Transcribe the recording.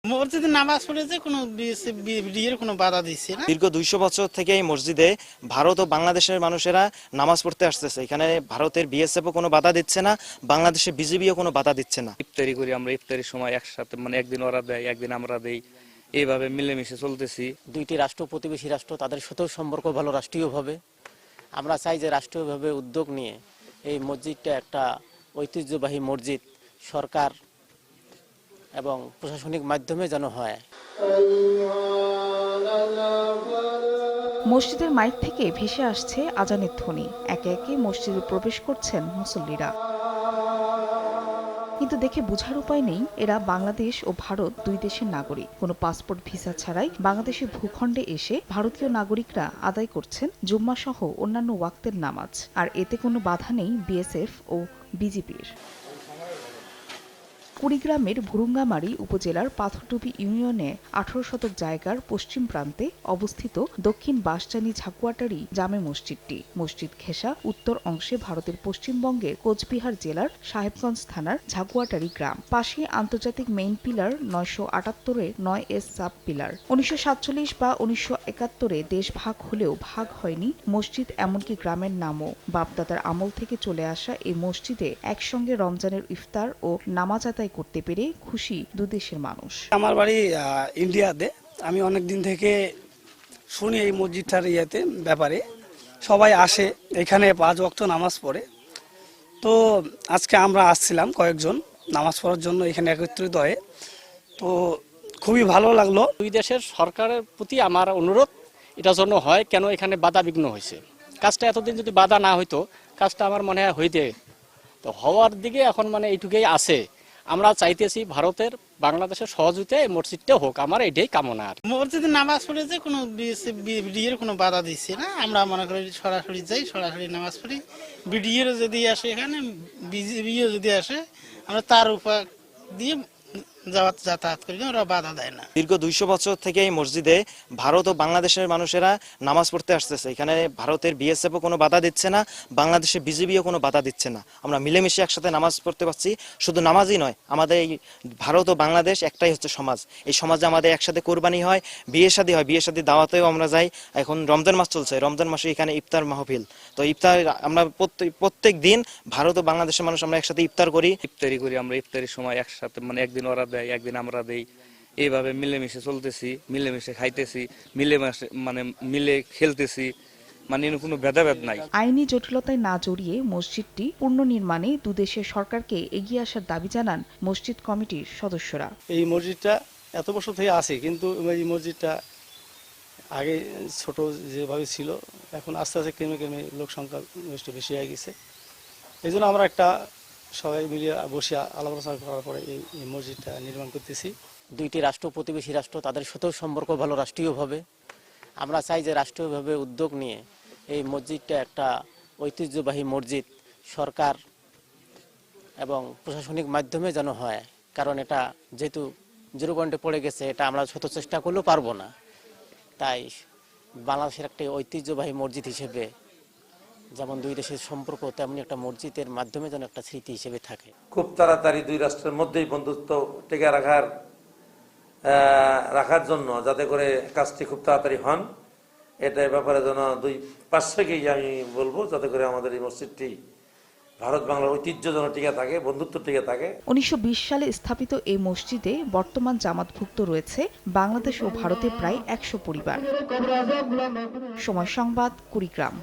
মসজিদে নামাজ পড়েছে কোনো বিয়ের কোনো বাধা দিচ্ছে না। দীর্ঘ 200 বছর থেকে এই মসজিদে ভারত ও বাংলাদেশের মানুষেরা নামাজ পড়তে আসতেছে। এখানে ভারতের বিএসএফও কোনো বাধা দিচ্ছে না, বাংলাদেশের বিজিবিও কোনো বাধা দিচ্ছে না। ইফতারি করি আমরা, ইফতারির সময় একসাথে একদিন ওরা দেয় একদিন আমরা দেই, এইভাবে মিলেমিশে চলতেছি। দুইটি রাষ্ট্র প্রতিবেশী রাষ্ট্র, তাদের সাথেও সম্পর্ক ভালো রাষ্ট্রীয়ভাবে। আমরা চাই যে রাষ্ট্রীয়ভাবে উদ্যোগ নিয়ে এই মসজিদটা একটা ঐতিহ্যবাহী মসজিদ সরকার এবং প্রশাসনিক মাধ্যমে যেন হয়। মসজিদের মাইক থেকে ভেসে আসছে আজানের ধ্বনি। একে একে মসজিদে প্রবেশ করছেন মুসল্লিরা। কিন্তু দেখে বোঝার উপায় নেই এরা বাংলাদেশ ও ভারত দুই দেশের নাগরিক। কোনো পাসপোর্ট ভিসা ছাড়াই বাংলাদেশের ভূখণ্ডে এসে ভারতীয় নাগরিকরা আদায় করছেন জুম্মা সহ অন্যান্য ওয়াক্তের নামাজ। আর এতে কোনো বাধা নেই বিএসএফ ও বিজিবির। কুড়িগ্রামের ভুরুঙ্গামারী উপজেলার পাথরডুবি ইউনিয়নে 18 শতক জায়গার পশ্চিম প্রান্তে অবস্থিত দক্ষিণ বাঁশচানী ঝাকুয়াটারি জামে মসজিদটি। মসজিদ ঘেঁষা উত্তর অংশে ভারতের পশ্চিমবঙ্গের কোচবিহার জেলার সাহেবগঞ্জ থানার ঝাকুয়াটারি গ্রাম। পাশে আন্তর্জাতিক মেইন পিলার 978-এর 9S সাব পিলার। 1947 বা 1971-এ দেশ ভাগ হলেও ভাগ হয়নি মসজিদ, এমনকি গ্রামের নামও। বাপদাদার আমল থেকে চলে আসা এই মসজিদে একসঙ্গে রমজানের ইফতার ও নামাজ আদায় করতে পেরে খুশি দুদেশের মানুষ। আমার বাড়ি ইন্ডিয়াতে। আমি অনেক দিন থেকে শুনি এই মসজিদটার ব্যাপারে, সবাই আসে এখানে 5 ওয়াক্ত নামাজ পড়ে। তো আজকে আমরা আসছিলাম কয়েকজন নামাজ পড়ার জন্য এখানে একত্রিত হয়ে। তো খুবই ভালো লাগলো। দুই দেশের সরকারের প্রতি আমার অনুরোধ এটার জন্য হয়, কেন এখানে বাধা বিঘ্ন হয়েছে। কাজটা এতদিন যদি বাধা না হইতো, কাজটা আমার মনে হয় হইতে তো হওয়ার দিকে এখন এইটুকুই আছে। আমরা চাইতেছি ভারতের বাংলাদেশের সহযোগিতায় এই মসজিদটা হোক, আমার এটাই কামনা। মসজিদে নামাজ পড়েছে কোনো বিয়ের কোনো বাধা দিচ্ছে না। আমরা মনে করি সরাসরি যাই, সরাসরি নামাজ পড়ি। বিডিএরও যদি আসে, এখানে বিজিবিও যদি আসে, আমরা তার উপর দিয়ে যাতায়াত করি, ওরা বাধা দেয় না। দীর্ঘ 200 বছর থেকে এই মসজিদে ভারত ও বাংলাদেশের মানুষেরা নামাজ পড়তে আসতেছে। এখানে ভারতের বিএসএফও কোনো বাধা দিচ্ছে না, বাংলাদেশের বিজিবিও কোনো বাধা দিচ্ছে না। আমরা মিলেমিশে একসাথে নামাজ পড়তে পারছি। শুধু নামাজই নয়, আমাদের এই ভারত ও বাংলাদেশ একটাই হচ্ছে সমাজ। এই সমাজে আমাদের একসাথে কোরবানি হয়, বিয়ে শাদী হয়, বিয়ে শাদী দাওয়াতেও আমরা যাই। এখন রমজান মাস চলছে, রমজান মাসে এখানে ইফতার মাহফিল। তো ইফতার আমরা প্রত্যেক দিন ভারত ও বাংলাদেশের মানুষ আমরা একসাথে ইফতার করি। ইফতারি করি আমরা, ইফতারির সময় একসাথে একদিন ওরা দেয় একদিন আমরা দেই, এইভাবে মিলেমিশে চলতেছি, মিলেমিশে খাইতেছি, মিলে খেলতেছি, কোনো ভেদাভেদ নাই। আইনি জটিলতায় না জড়িয়ে মসজিদটি পুনর্নির্মাণে দুদেশের সরকারকে এগিয়ে আসার দাবি জানান মসজিদ কমিটির সদস্যরা। এই মসজিদটা এত বছর থেকে আছে, কিন্তু এই মসজিদটা আগে ছোট যেভাবে ছিল, এখন আস্তে আস্তে ক্রমে লোক সংখ্যা বেশি হয়ে গেছে। এই জন্য আমরা একটা সবাই মিলিয়ে বসে আলাপ আলোচনা করার পরে এই মসজিদটা নির্মাণ করতেছি। দুইটি রাষ্ট্র প্রতিবেশী রাষ্ট্র, তাদের সাথেও সম্পর্ক ভালো রাষ্ট্রীয়ভাবে। আমরা চাই যে রাষ্ট্রীয়ভাবে উদ্যোগ নিয়ে এই মসজিদটা একটা ঐতিহ্যবাহী মসজিদ সরকার এবং প্রশাসনিক মাধ্যমে যেন হয়। কারণ এটা যেহেতু 0 পয়েন্টে পড়ে গেছে, এটা আমরা শত চেষ্টা করলেও পারবো না। তাই বাংলাদেশের একটা ঐতিহ্যবাহী মসজিদ হিসেবে যেমন দুই দেশের সম্পর্ক, তেমনি একটা মসজিদের মাধ্যমে যেন একটা স্মৃতি হিসেবে থাকে। খুব তাড়াতাড়ি দুই রাষ্ট্রের মধ্যেই বন্ধুত্ব টিকে রাখার জন্য যাতে করে কাজটি খুব তাড়াতাড়ি হন, এটার ব্যাপারে যেন দুই পার্শ্বকেই আমি বলবো, যাতে করে আমাদের এই মসজিদটি ভারত বাংলার ঐতিহ্য যেন টিকে থাকে, বন্ধুত্ব টিকে থাকে। 1920 সালে স্থাপিত এই মসজিদে বর্তমান জামাতভুক্ত রয়েছে বাংলাদেশ ও ভারতের প্রায় 100 পরিবার। সময় সংবাদ, কুড়িগ্রাম।